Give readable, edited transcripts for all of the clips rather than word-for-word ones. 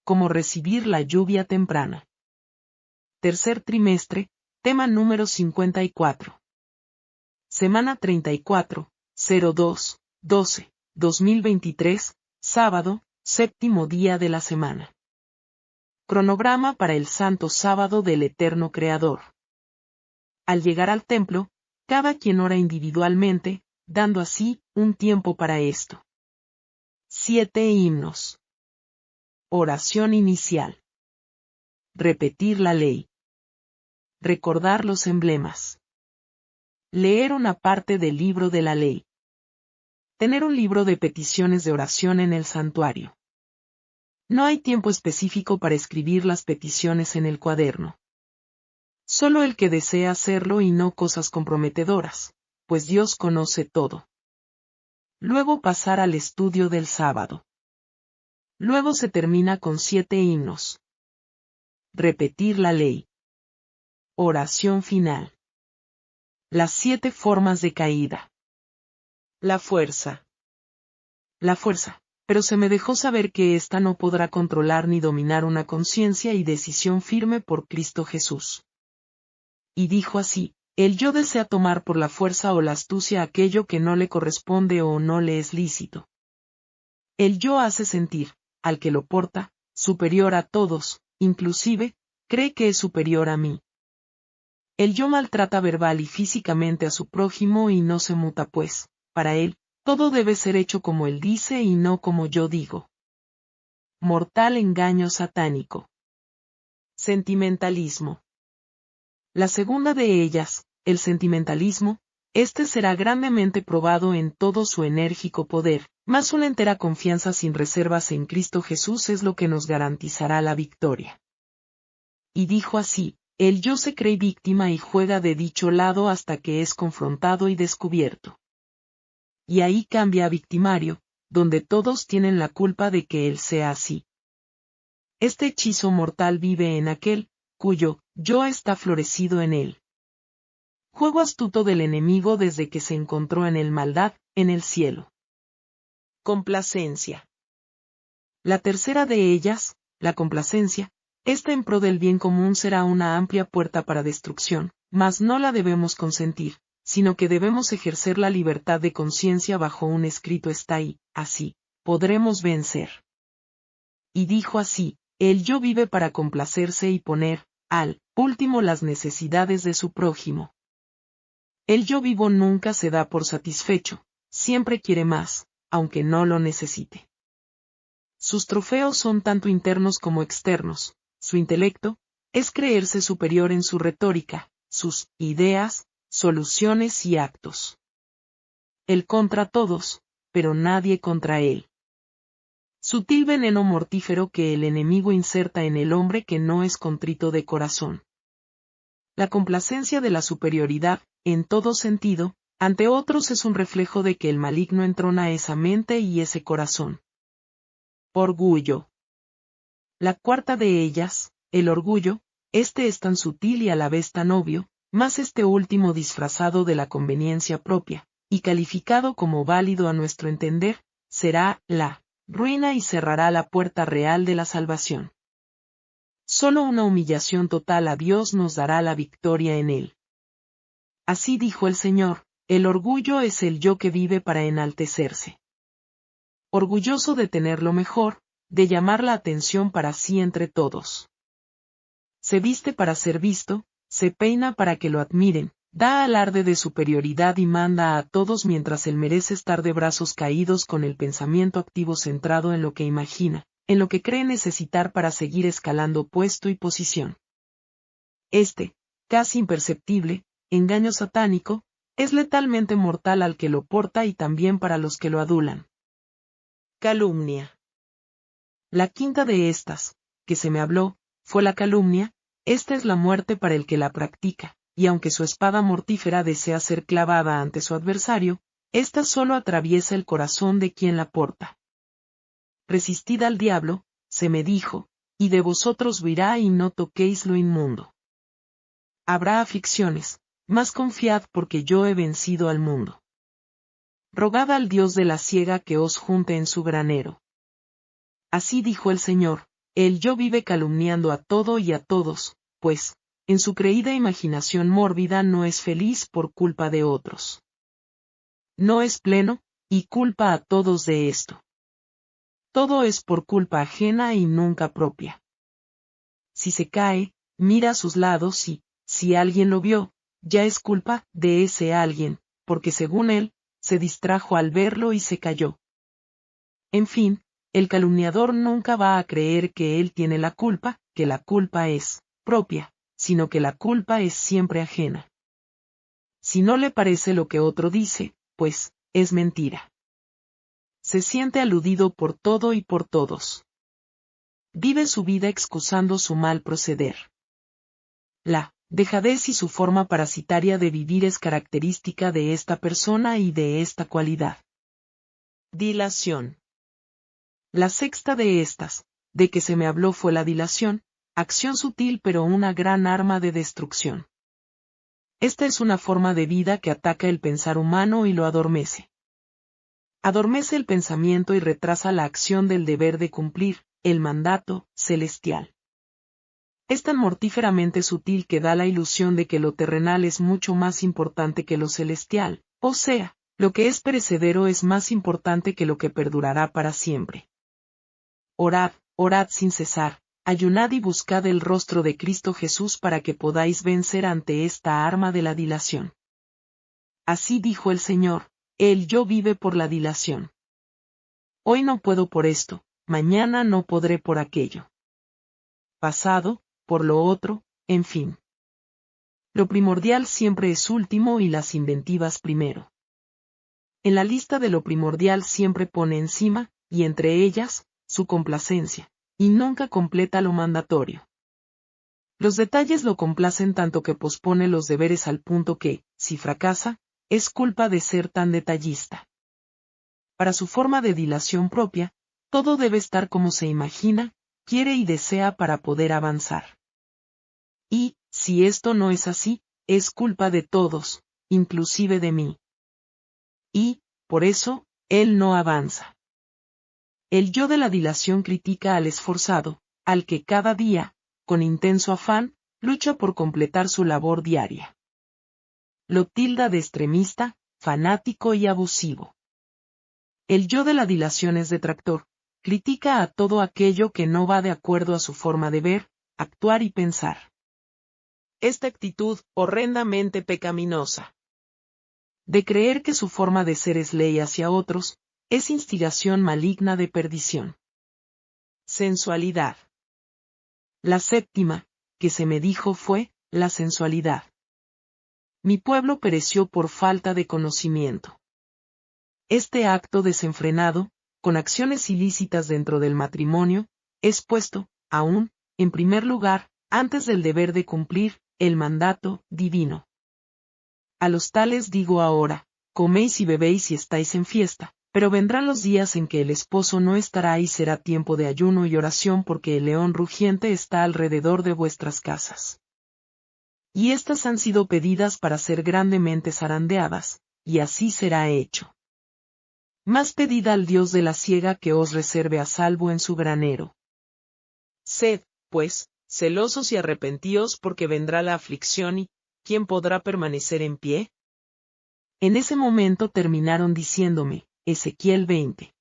como recibir la lluvia temprana. Tercer trimestre, tema número 54. Semana 34, 02-12-2023, sábado, séptimo día de la semana. Cronograma para el Santo Sábado del Eterno Creador. Al llegar al templo, cada quien ora individualmente, dando así un tiempo para esto. 7 himnos. Oración inicial. Repetir la ley. Recordar los emblemas. Leer una parte del libro de la ley. Tener un libro de peticiones de oración en el santuario. No hay tiempo específico para escribir las peticiones en el cuaderno. Solo el que desea hacerlo y no cosas comprometedoras, pues Dios conoce todo. Luego pasar al estudio del sábado. Luego se termina con 7 himnos. Repetir la ley. Oración final. Las 7 formas de caída. La fuerza. La fuerza. Pero se me dejó saber que ésta no podrá controlar ni dominar una conciencia y decisión firme por Cristo Jesús. Y dijo así: el yo desea tomar por la fuerza o la astucia aquello que no le corresponde o no le es lícito. El yo hace sentir, al que lo porta, superior a todos, inclusive, cree que es superior a mí. El yo maltrata verbal y físicamente a su prójimo y no se muta pues, para él, todo debe ser hecho como él dice y no como yo digo. Mortal engaño satánico. Sentimentalismo. La segunda de ellas, el sentimentalismo, este será grandemente probado en todo su enérgico poder, mas una entera confianza sin reservas en Cristo Jesús es lo que nos garantizará la victoria. Y dijo así: el yo se cree víctima y juega de dicho lado hasta que es confrontado y descubierto. Y ahí cambia a victimario, donde todos tienen la culpa de que él sea así. Este hechizo mortal vive en aquel, cuyo yo está florecido en él. Juego astuto del enemigo desde que se encontró en el maldad, en el cielo. Complacencia. La tercera de ellas, la complacencia, esta en pro del bien común será una amplia puerta para destrucción, mas no la debemos consentir, sino que debemos ejercer la libertad de conciencia bajo un escrito está y, así, podremos vencer. Y dijo así: el yo vive para complacerse y poner, al último, las necesidades de su prójimo. El yo vivo nunca se da por satisfecho, siempre quiere más, aunque no lo necesite. Sus trofeos son tanto internos como externos, su intelecto es creerse superior en su retórica, sus ideas, soluciones y actos. Él contra todos, pero nadie contra él. Sutil veneno mortífero que el enemigo inserta en el hombre que no es contrito de corazón. La complacencia de la superioridad, en todo sentido, ante otros es un reflejo de que el maligno entrona esa mente y ese corazón. Orgullo. La cuarta de ellas, el orgullo, este es tan sutil y a la vez tan obvio, mas este último disfrazado de la conveniencia propia, y calificado como válido a nuestro entender, será la ruina y cerrará la puerta real de la salvación. Solo una humillación total a Dios nos dará la victoria en él. Así dijo el Señor: el orgullo es el yo que vive para enaltecerse. Orgulloso de tener lo mejor, de llamar la atención para sí entre todos. Se viste para ser visto, se peina para que lo admiren, da alarde de superioridad y manda a todos mientras él merece estar de brazos caídos con el pensamiento activo centrado en lo que imagina, en lo que cree necesitar para seguir escalando puesto y posición. Este, casi imperceptible, engaño satánico, es letalmente mortal al que lo porta y también para los que lo adulan. Calumnia. La quinta de estas, que se me habló, fue la calumnia. Esta es la muerte para el que la practica, y aunque su espada mortífera desea ser clavada ante su adversario, ésta solo atraviesa el corazón de quien la porta. Resistid al diablo, se me dijo, y de vosotros huirá y no toquéis lo inmundo. Habrá aflicciones, mas confiad porque yo he vencido al mundo. Rogad al Dios de la siega que os junte en su granero. Así dijo el Señor: el yo vive calumniando a todo y a todos, pues, en su creída imaginación mórbida no es feliz por culpa de otros. No es pleno, y culpa a todos de esto. Todo es por culpa ajena y nunca propia. Si se cae, mira a sus lados y, si alguien lo vio, ya es culpa de ese alguien, porque según él, se distrajo al verlo y se cayó. En fin, el calumniador nunca va a creer que él tiene la culpa, que la culpa es propia, sino que la culpa es siempre ajena. Si no le parece lo que otro dice, pues, es mentira. Se siente aludido por todo y por todos. Vive su vida excusando su mal proceder. La dejadez y su forma parasitaria de vivir es característica de esta persona y de esta cualidad. Dilación. La sexta de estas, de que se me habló fue la dilación, acción sutil pero una gran arma de destrucción. Esta es una forma de vida que ataca el pensar humano y lo adormece. Adormece el pensamiento y retrasa la acción del deber de cumplir, el mandato celestial. Es tan mortíferamente sutil que da la ilusión de que lo terrenal es mucho más importante que lo celestial, o sea, lo que es perecedero es más importante que lo que perdurará para siempre. Orad, orad sin cesar, ayunad y buscad el rostro de Cristo Jesús para que podáis vencer ante esta arma de la dilación. Así dijo el Señor, el yo vive por la dilación. Hoy no puedo por esto, mañana no podré por aquello. Pasado, por lo otro, en fin. Lo primordial siempre es último y las inventivas primero. En la lista de lo primordial siempre pone encima, y entre ellas, su complacencia, y nunca completa lo mandatorio. Los detalles lo complacen tanto que pospone los deberes al punto que, si fracasa, es culpa de ser tan detallista. Para su forma de dilación propia, todo debe estar como se imagina, quiere y desea para poder avanzar. Y, si esto no es así, es culpa de todos, inclusive de mí. Y, por eso, él no avanza. El yo de la dilación critica al esforzado, al que cada día, con intenso afán, lucha por completar su labor diaria. Lo tilda de extremista, fanático y abusivo. El yo de la dilación es detractor, critica a todo aquello que no va de acuerdo a su forma de ver, actuar y pensar. Esta actitud, horrendamente pecaminosa, de creer que su forma de ser es ley hacia otros, es instigación maligna de perdición. Sensualidad. La séptima, que se me dijo fue, la sensualidad. Mi pueblo pereció por falta de conocimiento. Este acto desenfrenado, con acciones ilícitas dentro del matrimonio, es puesto, aún, en primer lugar, antes del deber de cumplir, el mandato divino. A los tales digo ahora, coméis y bebéis y estáis en fiesta, pero vendrán los días en que el esposo no estará y será tiempo de ayuno y oración porque el león rugiente está alrededor de vuestras casas. Y estas han sido pedidas para ser grandemente zarandeadas, y así será hecho. Más pedid al Dios de la siega que os reserve a salvo en su granero. Sed, pues, celosos y arrepentíos porque vendrá la aflicción y, ¿quién podrá permanecer en pie? En ese momento terminaron diciéndome, Ezequiel 20.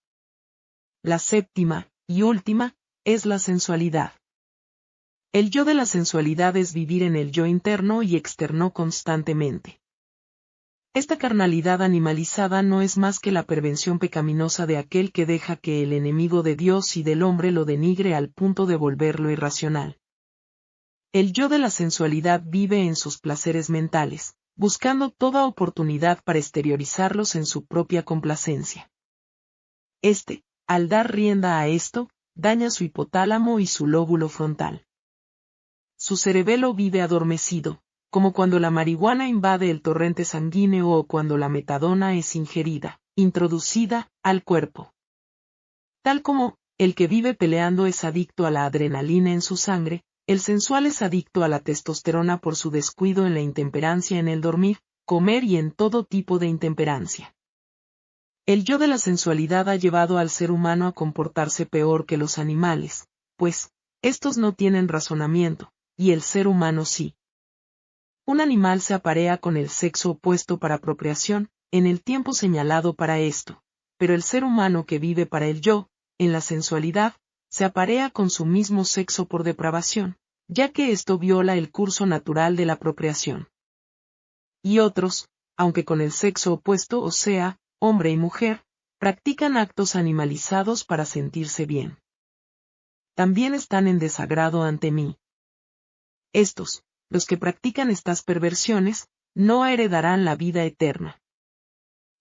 La séptima, y última, es la sensualidad. El yo de la sensualidad es vivir en el yo interno y externo constantemente. Esta carnalidad animalizada no es más que la pervención pecaminosa de aquel que deja que el enemigo de Dios y del hombre lo denigre al punto de volverlo irracional. El yo de la sensualidad vive en sus placeres mentales, buscando toda oportunidad para exteriorizarlos en su propia complacencia. Este, al dar rienda a esto, daña su hipotálamo y su lóbulo frontal. Su cerebelo vive adormecido, como cuando la marihuana invade el torrente sanguíneo o cuando la metadona es ingerida, introducida, al cuerpo. Tal como, el que vive peleando es adicto a la adrenalina en su sangre, el sensual es adicto a la testosterona por su descuido en la intemperancia en el dormir, comer y en todo tipo de intemperancia. El yo de la sensualidad ha llevado al ser humano a comportarse peor que los animales, pues, Estos no tienen razonamiento, y el ser humano sí. Un animal se aparea con el sexo opuesto para procreación, en el tiempo señalado para esto, pero el ser humano que vive para el yo, en la sensualidad, se aparea con su mismo sexo por depravación, ya que esto viola el curso natural de la procreación. Y otros, aunque con el sexo opuesto, o sea, hombre y mujer, practican actos animalizados para sentirse bien. También están en desagrado ante mí. Estos, los que practican estas perversiones, no heredarán la vida eterna.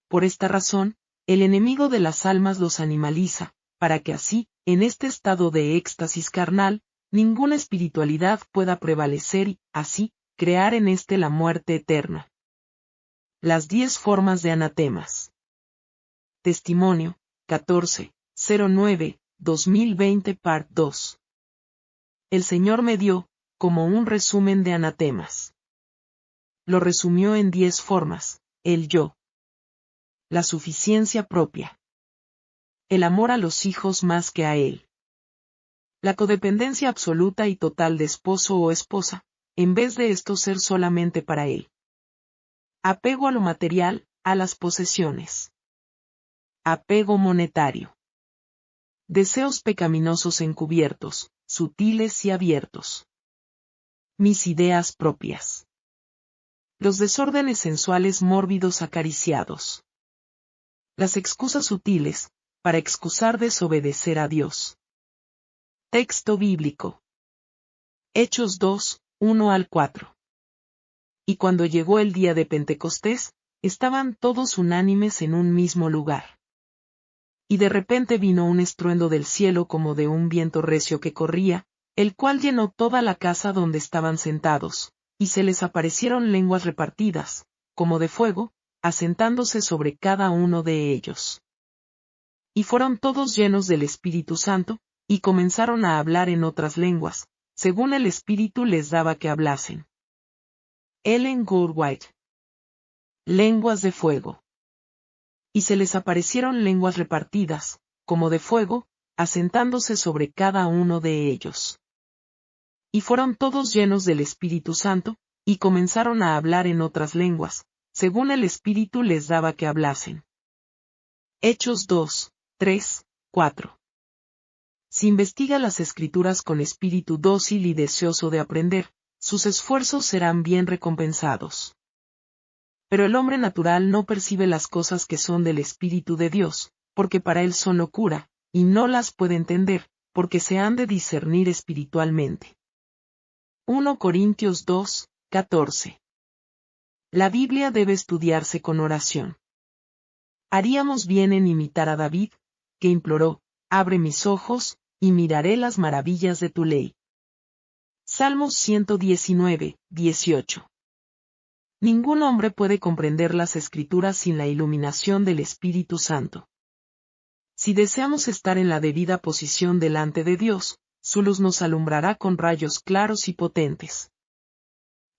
Por esta razón, el enemigo de las almas los animaliza, para que así, en este estado de éxtasis carnal, ninguna espiritualidad pueda prevalecer y, así, crear en éste la muerte eterna. Las 10 formas de anatemas. Testimonio, 14-09-2020 Part 2. El Señor me dio, como un resumen de anatemas. Lo resumió en 10 formas: el yo, la suficiencia propia, el amor a los hijos más que a él, la codependencia absoluta y total de esposo o esposa, en vez de esto ser solamente para él, apego a lo material, a las posesiones, apego monetario, deseos pecaminosos encubiertos, sutiles y abiertos, mis ideas propias, los desórdenes sensuales mórbidos acariciados, las excusas sutiles, para excusar desobedecer a Dios. Texto bíblico. Hechos 2, 1-4. Y cuando llegó el día de Pentecostés, estaban todos unánimes en un mismo lugar. Y de repente vino un estruendo del cielo como de un viento recio que corría, el cual llenó toda la casa donde estaban sentados, y se les aparecieron lenguas repartidas, como de fuego, asentándose sobre cada uno de ellos. Y fueron todos llenos del Espíritu Santo, y comenzaron a hablar en otras lenguas, según el Espíritu les daba que hablasen. Ellen G. White. Lenguas de fuego. Y se les aparecieron lenguas repartidas, como de fuego, asentándose sobre cada uno de ellos. Y fueron todos llenos del Espíritu Santo, y comenzaron a hablar en otras lenguas, según el Espíritu les daba que hablasen. Hechos 2, 3, 4. Si investiga las Escrituras con espíritu dócil y deseoso de aprender, sus esfuerzos serán bien recompensados. Pero el hombre natural no percibe las cosas que son del Espíritu de Dios, porque para él son locura, y no las puede entender, porque se han de discernir espiritualmente. 1 Corintios 2, 14. La Biblia debe estudiarse con oración. Haríamos bien en imitar a David, que imploró: abre mis ojos, y miraré las maravillas de tu ley. Salmos 119, 18. Ningún hombre puede comprender las Escrituras sin la iluminación del Espíritu Santo. Si deseamos estar en la debida posición delante de Dios, su luz nos alumbrará con rayos claros y potentes.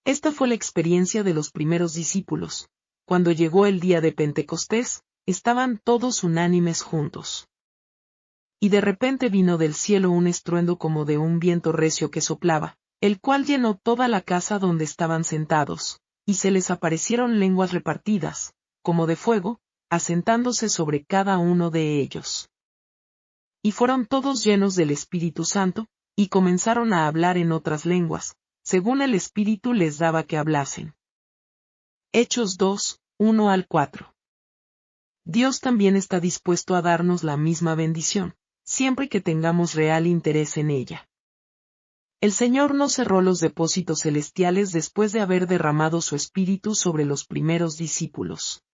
Esta fue la experiencia de los primeros discípulos. Cuando llegó el día de Pentecostés, estaban todos unánimes juntos. Y de repente vino del cielo un estruendo como de un viento recio que soplaba, el cual llenó toda la casa donde estaban sentados, y se les aparecieron lenguas repartidas, como de fuego, asentándose sobre cada uno de ellos. Y fueron todos llenos del Espíritu Santo, y comenzaron a hablar en otras lenguas, según el Espíritu les daba que hablasen. Hechos 2, 1-4. Dios también está dispuesto a darnos la misma bendición, siempre que tengamos real interés en ella. El Señor no cerró los depósitos celestiales después de haber derramado su Espíritu sobre los primeros discípulos.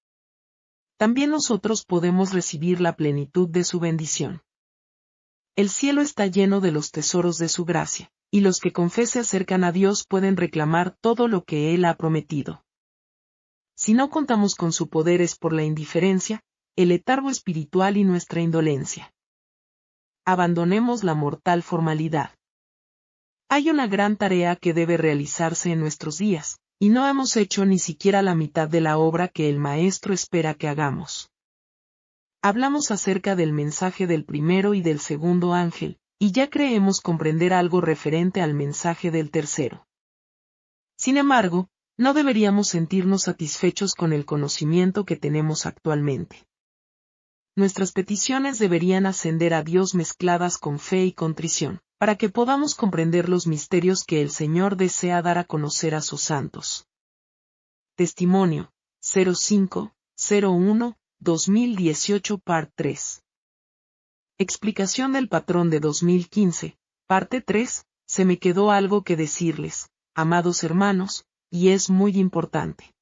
También nosotros podemos recibir la plenitud de su bendición. El cielo está lleno de los tesoros de su gracia, y los que con fe se acercan a Dios pueden reclamar todo lo que Él ha prometido. Si no contamos con su poder es por la indiferencia, el letargo espiritual y nuestra indolencia. Abandonemos la mortal formalidad. Hay una gran tarea que debe realizarse en nuestros días, y no hemos hecho ni siquiera la mitad de la obra que el Maestro espera que hagamos. Hablamos acerca del mensaje del primero y del segundo ángel, y ya creemos comprender algo referente al mensaje del tercero. Sin embargo, no deberíamos sentirnos satisfechos con el conocimiento que tenemos actualmente. Nuestras peticiones deberían ascender a Dios mezcladas con fe y contrición, para que podamos comprender los misterios que el Señor desea dar a conocer a sus santos. Testimonio, 05-01-2018 Part 3. Explicación del patrón de 2015, Parte 3, se me quedó algo que decirles, amados hermanos, y es muy importante.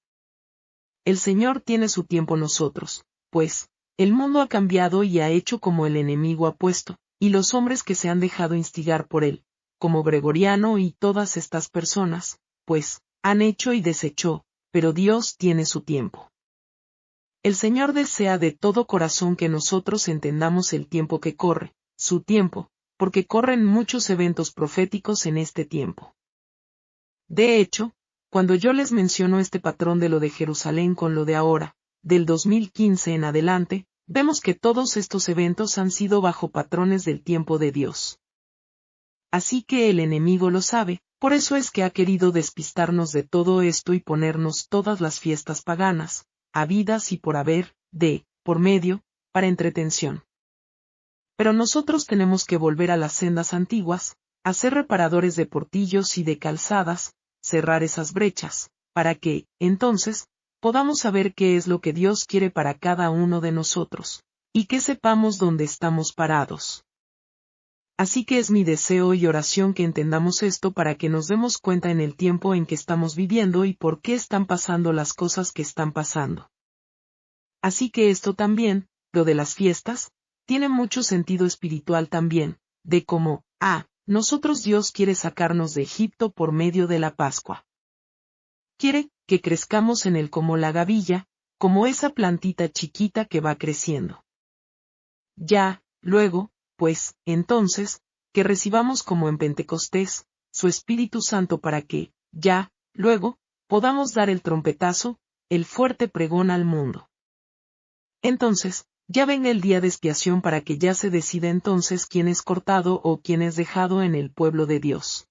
El Señor tiene su tiempo nosotros, pues, el mundo ha cambiado y ha hecho como el enemigo ha puesto, y los hombres que se han dejado instigar por él, como Gregoriano y todas estas personas, pues, han hecho y deshecho, pero Dios tiene su tiempo. El Señor desea de todo corazón que nosotros entendamos el tiempo que corre, su tiempo, porque corren muchos eventos proféticos en este tiempo. De hecho, cuando yo les menciono este patrón de lo de Jerusalén con lo de ahora, del 2015 en adelante, vemos que todos estos eventos han sido bajo patrones del tiempo de Dios. Así que el enemigo lo sabe, por eso es que ha querido despistarnos de todo esto y ponernos todas las fiestas paganas, habidas y por haber, por medio, para entretención. Pero nosotros tenemos que volver a las sendas antiguas, a ser reparadores de portillos y de calzadas, cerrar esas brechas, para que, entonces, podamos saber qué es lo que Dios quiere para cada uno de nosotros, y que sepamos dónde estamos parados. Así que es mi deseo y oración que entendamos esto para que nos demos cuenta en el tiempo en que estamos viviendo y por qué están pasando las cosas que están pasando. Así que esto también, lo de las fiestas, tiene mucho sentido espiritual también, de cómo, nosotros Dios quiere sacarnos de Egipto por medio de la Pascua. Quiere que crezcamos en él como la gavilla, como esa plantita chiquita que va creciendo. Ya, luego, pues, entonces, que recibamos como en Pentecostés, su Espíritu Santo para que, ya, luego, podamos dar el trompetazo, el fuerte pregón al mundo. Entonces, ya venga el día de expiación para que ya se decida entonces quién es cortado o quién es dejado en el pueblo de Dios.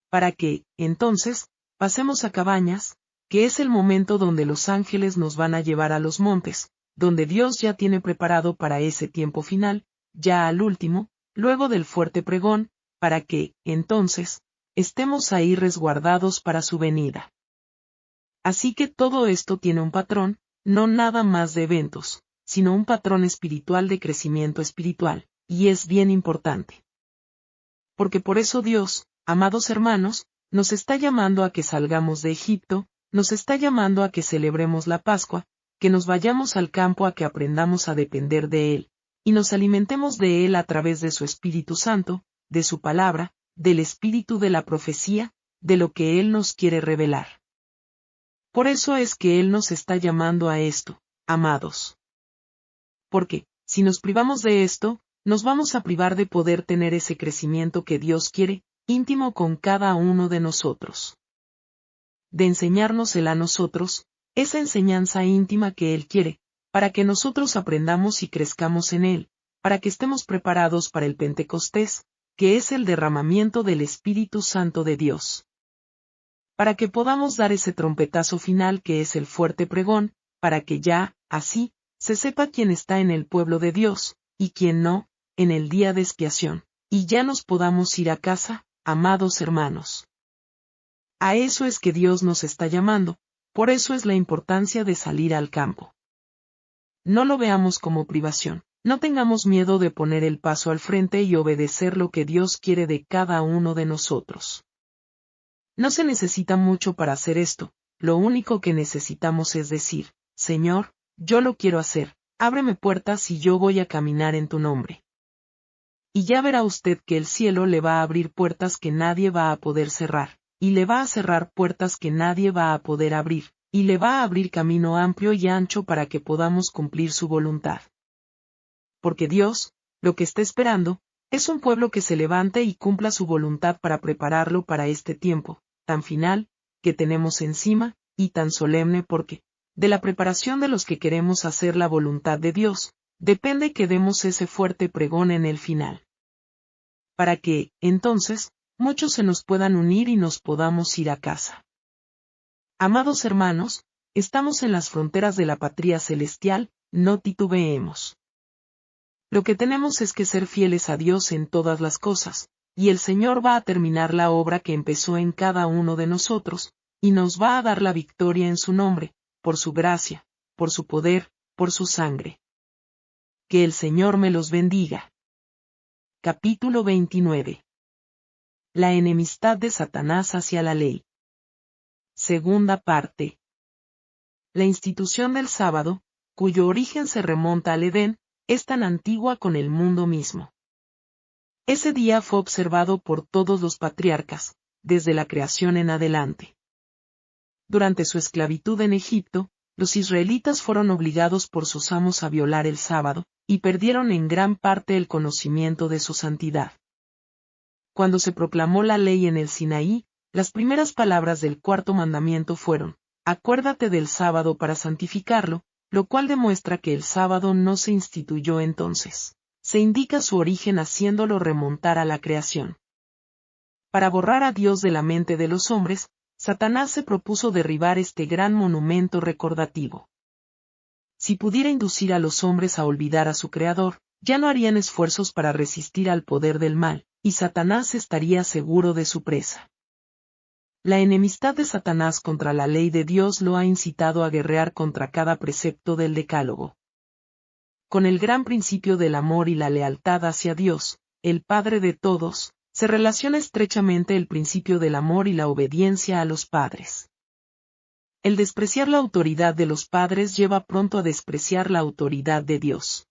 Para que, entonces, pasemos a Cabañas, que es el momento donde los ángeles nos van a llevar a los montes, donde Dios ya tiene preparado para ese tiempo final, ya al último, luego del fuerte pregón, para que, entonces, estemos ahí resguardados para su venida. Así que todo esto tiene un patrón, no nada más de eventos, sino un patrón espiritual de crecimiento espiritual, y es bien importante. Porque por eso Dios, amados hermanos, nos está llamando a que salgamos de Egipto, nos está llamando a que celebremos la Pascua, que nos vayamos al campo a que aprendamos a depender de Él, y nos alimentemos de Él a través de su Espíritu Santo, de su palabra, del espíritu de la profecía, de lo que Él nos quiere revelar. Por eso es que Él nos está llamando a esto, amados. Porque, si nos privamos de esto, nos vamos a privar de poder tener ese crecimiento que Dios quiere, íntimo con cada uno de nosotros. De enseñarnos Él a nosotros, esa enseñanza íntima que Él quiere, para que nosotros aprendamos y crezcamos en Él, para que estemos preparados para el Pentecostés, que es el derramamiento del Espíritu Santo de Dios. Para que podamos dar ese trompetazo final que es el fuerte pregón, para que ya, así, se sepa quién está en el pueblo de Dios, y quién no, en el día de expiación, y ya nos podamos ir a casa, amados hermanos. A eso es que Dios nos está llamando, por eso es la importancia de salir al campo. No lo veamos como privación, no tengamos miedo de poner el paso al frente y obedecer lo que Dios quiere de cada uno de nosotros. No se necesita mucho para hacer esto, lo único que necesitamos es decir, Señor, yo lo quiero hacer, ábreme puertas y yo voy a caminar en tu nombre. Y ya verá usted que el cielo le va a abrir puertas que nadie va a poder cerrar, y le va a cerrar puertas que nadie va a poder abrir, y le va a abrir camino amplio y ancho para que podamos cumplir su voluntad. Porque Dios, lo que está esperando, es un pueblo que se levante y cumpla su voluntad para prepararlo para este tiempo, tan final, que tenemos encima, y tan solemne porque, de la preparación de los que queremos hacer la voluntad de Dios, depende que demos ese fuerte pregón en el final. para que, entonces, muchos se nos puedan unir y nos podamos ir a casa. Amados hermanos, estamos en las fronteras de la patria celestial, no titubeemos. Lo que tenemos es que ser fieles a Dios en todas las cosas, y el Señor va a terminar la obra que empezó en cada uno de nosotros, y nos va a dar la victoria en su nombre, por su gracia, por su poder, por su sangre. Que el Señor me los bendiga. Capítulo 29. La enemistad de Satanás hacia la ley. Segunda parte. La institución del sábado, cuyo origen se remonta al Edén, es tan antigua con el mundo mismo. Ese día fue observado por todos los patriarcas, desde la creación en adelante. Durante su esclavitud en Egipto, los israelitas fueron obligados por sus amos a violar el sábado, y perdieron en gran parte el conocimiento de su santidad. Cuando se proclamó la ley en el Sinaí, las primeras palabras del cuarto mandamiento fueron: acuérdate del sábado para santificarlo, lo cual demuestra que el sábado no se instituyó entonces. Se indica su origen haciéndolo remontar a la creación. Para borrar a Dios de la mente de los hombres, Satanás se propuso derribar este gran monumento recordativo. Si pudiera inducir a los hombres a olvidar a su Creador, ya no harían esfuerzos para resistir al poder del mal, y Satanás estaría seguro de su presa. La enemistad de Satanás contra la ley de Dios lo ha incitado a guerrear contra cada precepto del Decálogo. Con el gran principio del amor y la lealtad hacia Dios, el Padre de todos, se relaciona estrechamente el principio del amor y la obediencia a los padres. El despreciar la autoridad de los padres lleva pronto a despreciar la autoridad de Dios.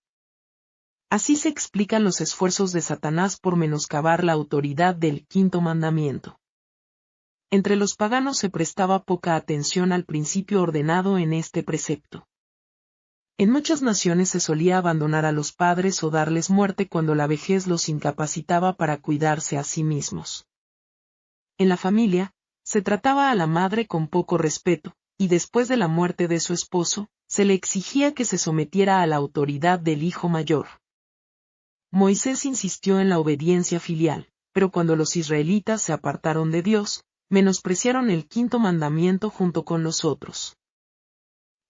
Así se explican los esfuerzos de Satanás por menoscabar la autoridad del quinto mandamiento. Entre los paganos se prestaba poca atención al principio ordenado en este precepto. En muchas naciones se solía abandonar a los padres o darles muerte cuando la vejez los incapacitaba para cuidarse a sí mismos. En la familia, se trataba a la madre con poco respeto, y después de la muerte de su esposo, se le exigía que se sometiera a la autoridad del hijo mayor. Moisés insistió en la obediencia filial, pero cuando los israelitas se apartaron de Dios, menospreciaron el quinto mandamiento junto con los otros.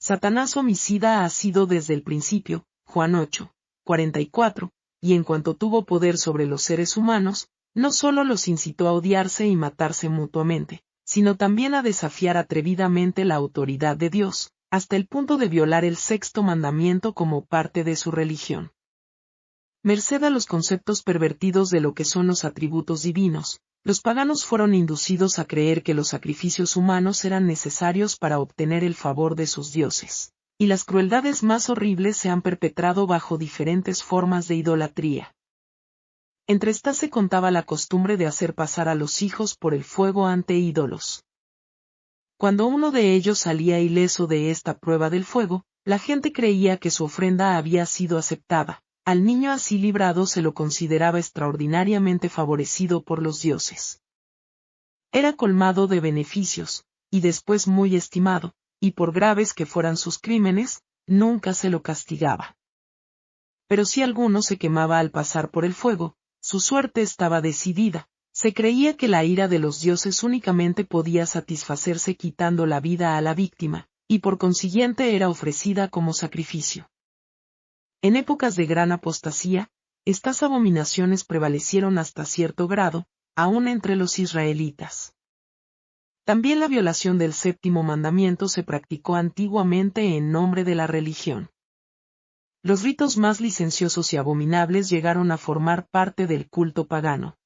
Satanás homicida ha sido desde el principio, Juan 8, 44, y en cuanto tuvo poder sobre los seres humanos, no solo los incitó a odiarse y matarse mutuamente, sino también a desafiar atrevidamente la autoridad de Dios, hasta el punto de violar el sexto mandamiento como parte de su religión. Merced a los conceptos pervertidos de lo que son los atributos divinos, los paganos fueron inducidos a creer que los sacrificios humanos eran necesarios para obtener el favor de sus dioses, y las crueldades más horribles se han perpetrado bajo diferentes formas de idolatría. Entre estas se contaba la costumbre de hacer pasar a los hijos por el fuego ante ídolos. Cuando uno de ellos salía ileso de esta prueba del fuego, la gente creía que su ofrenda había sido aceptada. Al niño así librado se lo consideraba extraordinariamente favorecido por los dioses. Era colmado de beneficios, y después muy estimado, y por graves que fueran sus crímenes, nunca se lo castigaba. Pero si alguno se quemaba al pasar por el fuego, su suerte estaba decidida. Se creía que la ira de los dioses únicamente podía satisfacerse quitando la vida a la víctima, y por consiguiente era ofrecida como sacrificio. En épocas de gran apostasía, estas abominaciones prevalecieron hasta cierto grado, aún entre los israelitas. También la violación del séptimo mandamiento se practicó antiguamente en nombre de la religión. Los ritos más licenciosos y abominables llegaron a formar parte del culto pagano.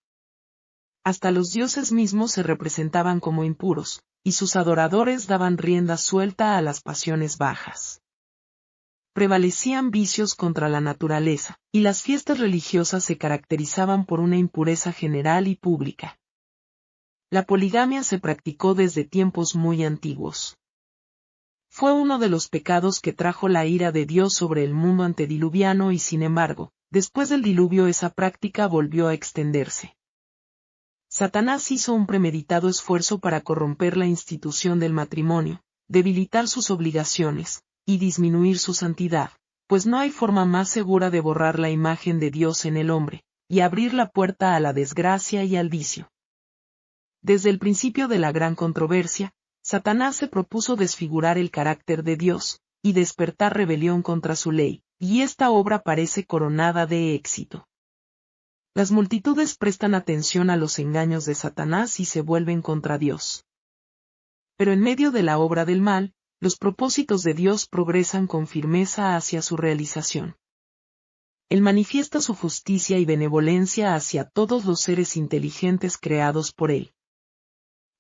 Hasta los dioses mismos se representaban como impuros, y sus adoradores daban rienda suelta a las pasiones bajas. Prevalecían vicios contra la naturaleza, y las fiestas religiosas se caracterizaban por una impureza general y pública. La poligamia se practicó desde tiempos muy antiguos. Fue uno de los pecados que trajo la ira de Dios sobre el mundo antediluviano y sin embargo, después del diluvio esa práctica volvió a extenderse. Satanás hizo un premeditado esfuerzo para corromper la institución del matrimonio, debilitar sus obligaciones, y disminuir su santidad, pues no hay forma más segura de borrar la imagen de Dios en el hombre, y abrir la puerta a la desgracia y al vicio. Desde el principio de la gran controversia, Satanás se propuso desfigurar el carácter de Dios, y despertar rebelión contra su ley, y esta obra parece coronada de éxito. Las multitudes prestan atención a los engaños de Satanás y se vuelven contra Dios. Pero en medio de la obra del mal, los propósitos de Dios progresan con firmeza hacia su realización. Él manifiesta su justicia y benevolencia hacia todos los seres inteligentes creados por Él.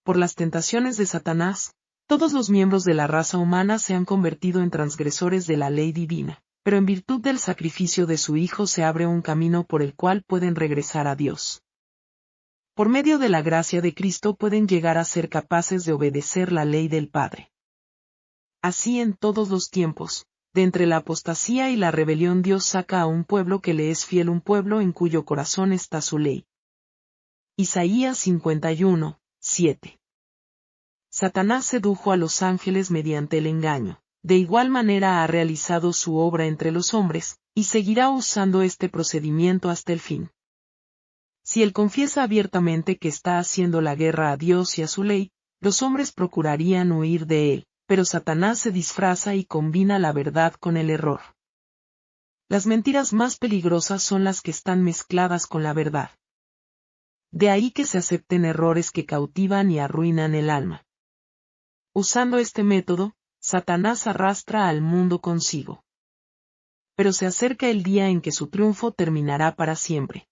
Por las tentaciones de Satanás, todos los miembros de la raza humana se han convertido en transgresores de la ley divina, pero en virtud del sacrificio de su Hijo se abre un camino por el cual pueden regresar a Dios. Por medio de la gracia de Cristo pueden llegar a ser capaces de obedecer la ley del Padre. Así en todos los tiempos, de entre la apostasía y la rebelión Dios saca a un pueblo que le es fiel, un pueblo en cuyo corazón está su ley. Isaías 51, 7. Satanás sedujo a los ángeles mediante el engaño. De igual manera ha realizado su obra entre los hombres, y seguirá usando este procedimiento hasta el fin. Si él confiesa abiertamente que está haciendo la guerra a Dios y a su ley, los hombres procurarían huir de él, pero Satanás se disfraza y combina la verdad con el error. Las mentiras más peligrosas son las que están mezcladas con la verdad. De ahí que se acepten errores que cautivan y arruinan el alma. Usando este método, Satanás arrastra al mundo consigo. Pero se acerca el día en que su triunfo terminará para siempre.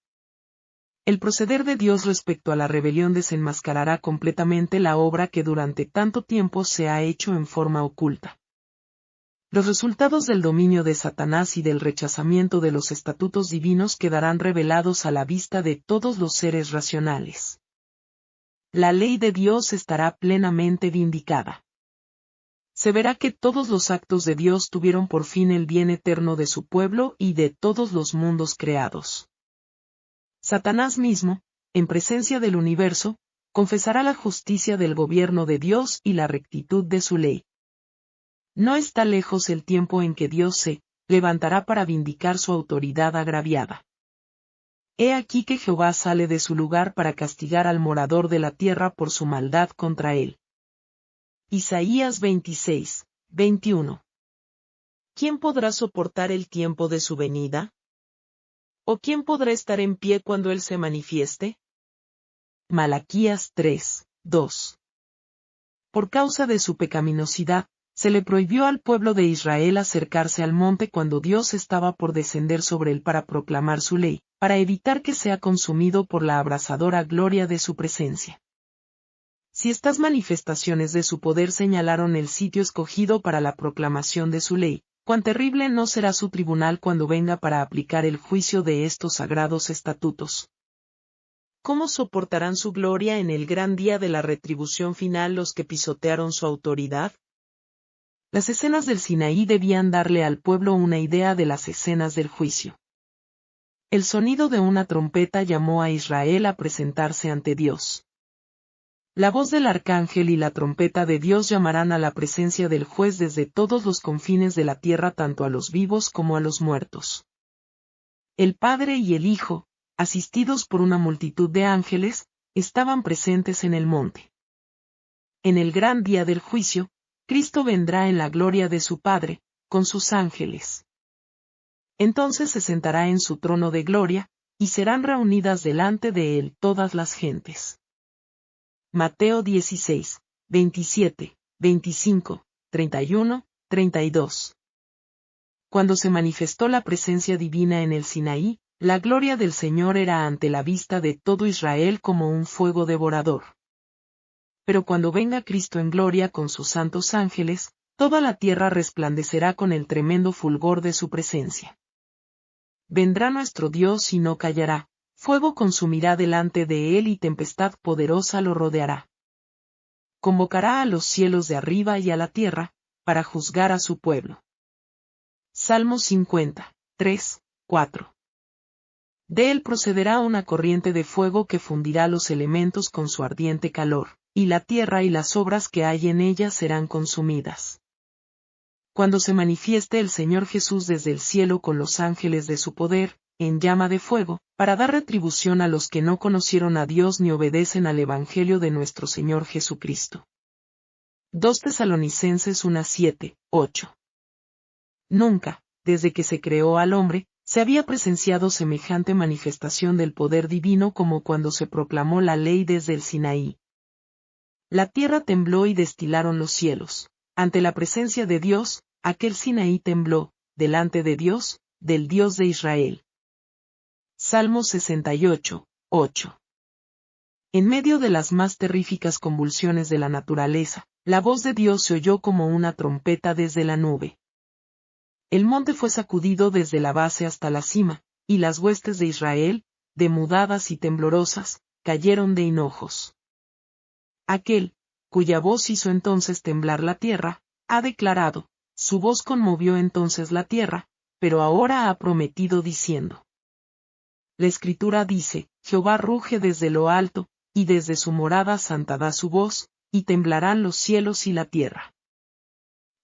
El proceder de Dios respecto a la rebelión desenmascarará completamente la obra que durante tanto tiempo se ha hecho en forma oculta. Los resultados del dominio de Satanás y del rechazamiento de los estatutos divinos quedarán revelados a la vista de todos los seres racionales. La ley de Dios estará plenamente vindicada. Se verá que todos los actos de Dios tuvieron por fin el bien eterno de su pueblo y de todos los mundos creados. Satanás mismo, en presencia del universo, confesará la justicia del gobierno de Dios y la rectitud de su ley. No está lejos el tiempo en que Dios se levantará para vindicar su autoridad agraviada. He aquí que Jehová sale de su lugar para castigar al morador de la tierra por su maldad contra él. Isaías 26, 21. ¿Quién podrá soportar el tiempo de su venida? ¿O quién podrá estar en pie cuando él se manifieste? Malaquías 3, 2. Por causa de su pecaminosidad, se le prohibió al pueblo de Israel acercarse al monte cuando Dios estaba por descender sobre él para proclamar su ley, para evitar que sea consumido por la abrasadora gloria de su presencia. Si estas manifestaciones de su poder señalaron el sitio escogido para la proclamación de su ley, cuán terrible no será su tribunal cuando venga para aplicar el juicio de estos sagrados estatutos. ¿Cómo soportarán su gloria en el gran día de la retribución final los que pisotearon su autoridad? Las escenas del Sinaí debían darle al pueblo una idea de las escenas del juicio. El sonido de una trompeta llamó a Israel a presentarse ante Dios. La voz del arcángel y la trompeta de Dios llamarán a la presencia del juez desde todos los confines de la tierra tanto a los vivos como a los muertos. El Padre y el Hijo, asistidos por una multitud de ángeles, estaban presentes en el monte. En el gran día del juicio, Cristo vendrá en la gloria de su Padre, con sus ángeles. Entonces se sentará en su trono de gloria, y serán reunidas delante de él todas las gentes. Mateo 16, 27, 25, 31, 32. Cuando se manifestó la presencia divina en el Sinaí, la gloria del Señor era ante la vista de todo Israel como un fuego devorador. Pero cuando venga Cristo en gloria con sus santos ángeles, toda la tierra resplandecerá con el tremendo fulgor de su presencia. Vendrá nuestro Dios y no callará. Fuego consumirá delante de él y tempestad poderosa lo rodeará. Convocará a los cielos de arriba y a la tierra, para juzgar a su pueblo. Salmo 50, 3, 4. De él procederá una corriente de fuego que fundirá los elementos con su ardiente calor, y la tierra y las obras que hay en ella serán consumidas. Cuando se manifieste el Señor Jesús desde el cielo con los ángeles de su poder, en llama de fuego, para dar retribución a los que no conocieron a Dios ni obedecen al Evangelio de nuestro Señor Jesucristo. 2 Tesalonicenses 1:7, 8. Nunca, desde que se creó al hombre, se había presenciado semejante manifestación del poder divino como cuando se proclamó la ley desde el Sinaí. La tierra tembló y destilaron los cielos. Ante la presencia de Dios, aquel Sinaí tembló, delante de Dios, del Dios de Israel. Salmo 68, 8. En medio de las más terríficas convulsiones de la naturaleza, la voz de Dios se oyó como una trompeta desde la nube. El monte fue sacudido desde la base hasta la cima, y las huestes de Israel, demudadas y temblorosas, cayeron de hinojos. Aquel, cuya voz hizo entonces temblar la tierra, ha declarado, su voz conmovió entonces la tierra, pero ahora ha prometido diciendo. La Escritura dice, Jehová ruge desde lo alto, y desde su morada santa da su voz, y temblarán los cielos y la tierra.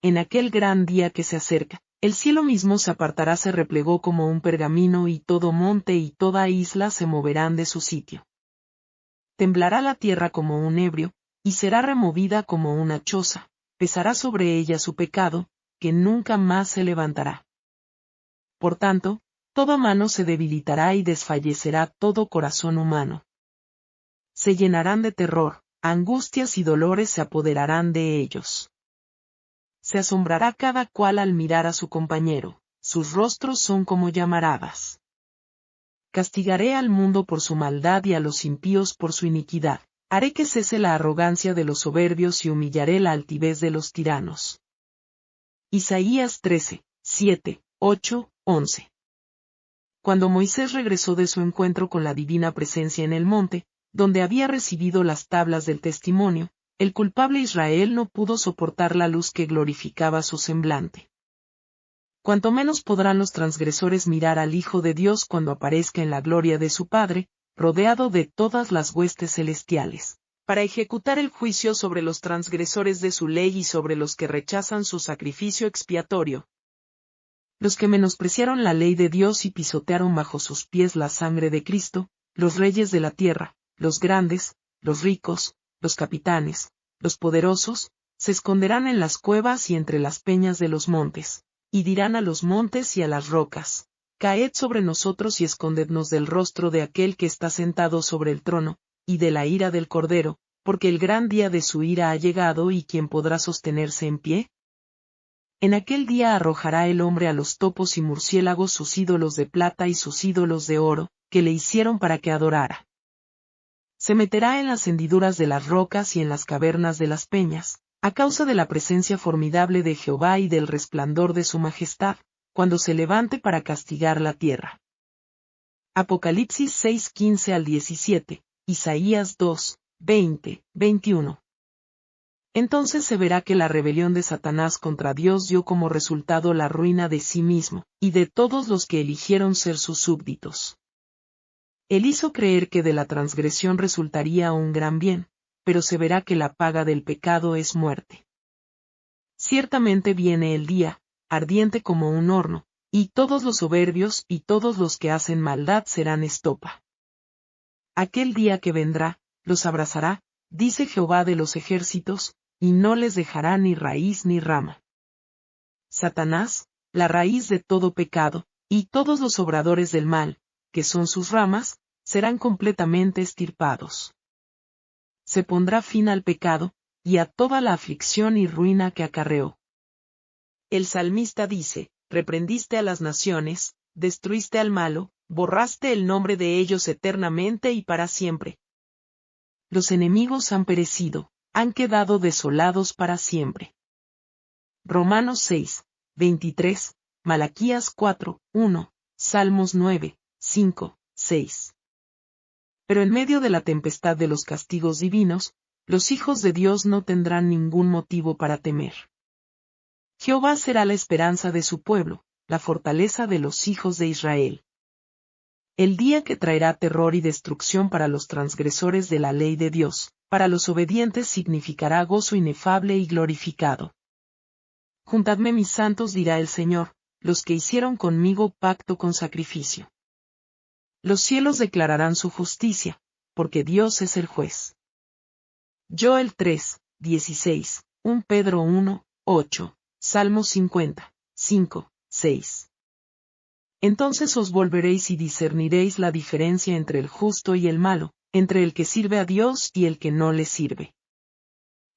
En aquel gran día que se acerca, el cielo mismo se apartará, se replegó como un pergamino y todo monte y toda isla se moverán de su sitio. Temblará la tierra como un ebrio, y será removida como una choza, pesará sobre ella su pecado, que nunca más se levantará. Por tanto, toda mano se debilitará y desfallecerá todo corazón humano. Se llenarán de terror, angustias y dolores se apoderarán de ellos. Se asombrará cada cual al mirar a su compañero, sus rostros son como llamaradas. Castigaré al mundo por su maldad y a los impíos por su iniquidad. Haré que cese la arrogancia de los soberbios y humillaré la altivez de los tiranos. Isaías 13, 7, 8, 11. Cuando Moisés regresó de su encuentro con la divina presencia en el monte, donde había recibido las tablas del testimonio, el culpable Israel no pudo soportar la luz que glorificaba su semblante. Cuanto menos podrán los transgresores mirar al Hijo de Dios cuando aparezca en la gloria de su Padre, rodeado de todas las huestes celestiales, para ejecutar el juicio sobre los transgresores de su ley y sobre los que rechazan su sacrificio expiatorio. Los que menospreciaron la ley de Dios y pisotearon bajo sus pies la sangre de Cristo, los reyes de la tierra, los grandes, los ricos, los capitanes, los poderosos, se esconderán en las cuevas y entre las peñas de los montes, y dirán a los montes y a las rocas, caed sobre nosotros y escondednos del rostro de aquel que está sentado sobre el trono, y de la ira del Cordero, porque el gran día de su ira ha llegado y ¿quién podrá sostenerse en pie? En aquel día arrojará el hombre a los topos y murciélagos sus ídolos de plata y sus ídolos de oro, que le hicieron para que adorara. Se meterá en las hendiduras de las rocas y en las cavernas de las peñas, a causa de la presencia formidable de Jehová y del resplandor de su majestad, cuando se levante para castigar la tierra. Apocalipsis 6, 15 al 17, Isaías 2, 20, 21. Entonces se verá que la rebelión de Satanás contra Dios dio como resultado la ruina de sí mismo, y de todos los que eligieron ser sus súbditos. Él hizo creer que de la transgresión resultaría un gran bien, pero se verá que la paga del pecado es muerte. Ciertamente viene el día, ardiente como un horno, y todos los soberbios y todos los que hacen maldad serán estopa. Aquel día que vendrá, los abrazará, dice Jehová de los ejércitos, y no les dejará ni raíz ni rama. Satanás, la raíz de todo pecado, y todos los obradores del mal, que son sus ramas, serán completamente extirpados. Se pondrá fin al pecado, y a toda la aflicción y ruina que acarreó. El salmista dice, reprendiste a las naciones, destruiste al malo, borraste el nombre de ellos eternamente y para siempre. Los enemigos han perecido, han quedado desolados para siempre. Romanos 6, 23, Malaquías 4, 1, Salmos 9, 5, 6. Pero en medio de la tempestad de los castigos divinos, los hijos de Dios no tendrán ningún motivo para temer. Jehová será la esperanza de su pueblo, la fortaleza de los hijos de Israel. El día que traerá terror y destrucción para los transgresores de la ley de Dios, para los obedientes significará gozo inefable y glorificado. Juntadme mis santos, dirá el Señor, los que hicieron conmigo pacto con sacrificio. Los cielos declararán su justicia, porque Dios es el juez. Joel 3, 16, 1 Pedro 1, 8, Salmo 50, 5, 6. Entonces os volveréis y discerniréis la diferencia entre el justo y el malo, entre el que sirve a Dios y el que no le sirve.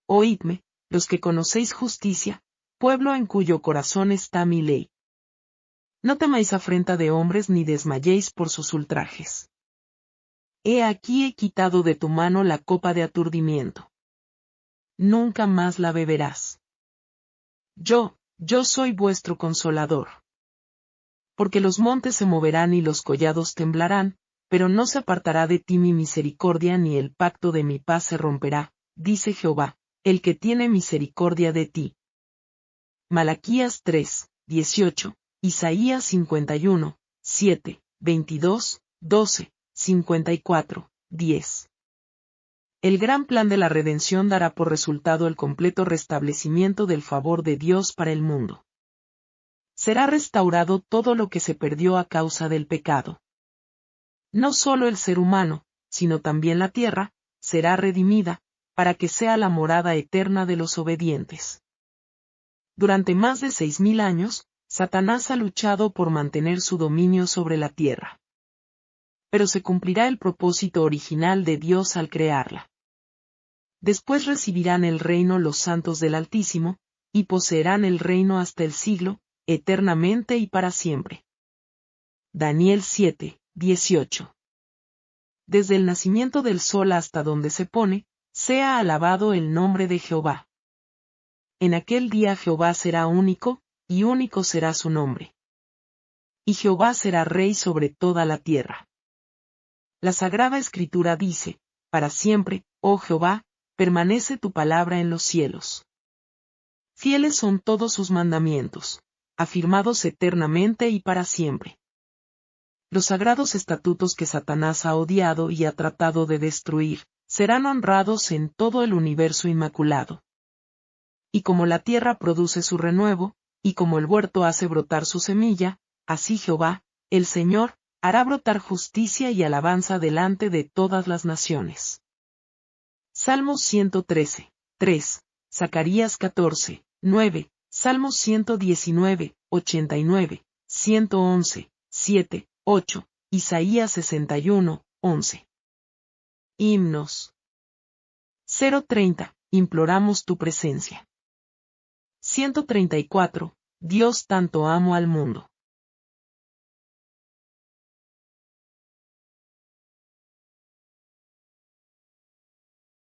Oídme, los que conocéis justicia, pueblo en cuyo corazón está mi ley. No temáis afrenta de hombres ni desmayéis por sus ultrajes. He aquí he quitado de tu mano la copa de aturdimiento. Nunca más la beberás. Yo soy vuestro consolador. Porque los montes se moverán y los collados temblarán, pero no se apartará de ti mi misericordia ni el pacto de mi paz se romperá, dice Jehová, el que tiene misericordia de ti. Malaquías 3, 18, Isaías 51, 7, 22, 12, 54, 10. El gran plan de la redención dará por resultado el completo restablecimiento del favor de Dios para el mundo. Será restaurado todo lo que se perdió a causa del pecado. No solo el ser humano, sino también la tierra, será redimida, para que sea la morada eterna de los obedientes. Durante más de 6000 años, Satanás ha luchado por mantener su dominio sobre la tierra. Pero se cumplirá el propósito original de Dios al crearla. Después recibirán el reino los santos del Altísimo, y poseerán el reino hasta el siglo, eternamente y para siempre. Daniel 7, 18. Desde el nacimiento del sol hasta donde se pone, sea alabado el nombre de Jehová. En aquel día Jehová será único, y único será su nombre. Y Jehová será rey sobre toda la tierra. La Sagrada Escritura dice, para siempre, oh Jehová, permanece tu palabra en los cielos. Fieles son todos sus mandamientos, afirmados eternamente y para siempre. Los sagrados estatutos que Satanás ha odiado y ha tratado de destruir, serán honrados en todo el universo inmaculado. Y como la tierra produce su renuevo, y como el huerto hace brotar su semilla, así Jehová, el Señor, hará brotar justicia y alabanza delante de todas las naciones. Salmos 113, 3, Zacarías 14, 9, Salmos 119, 89, 111, 7, 8, Isaías 61, 11. Himnos. 030, imploramos tu presencia. 134, Dios tanto amó al mundo.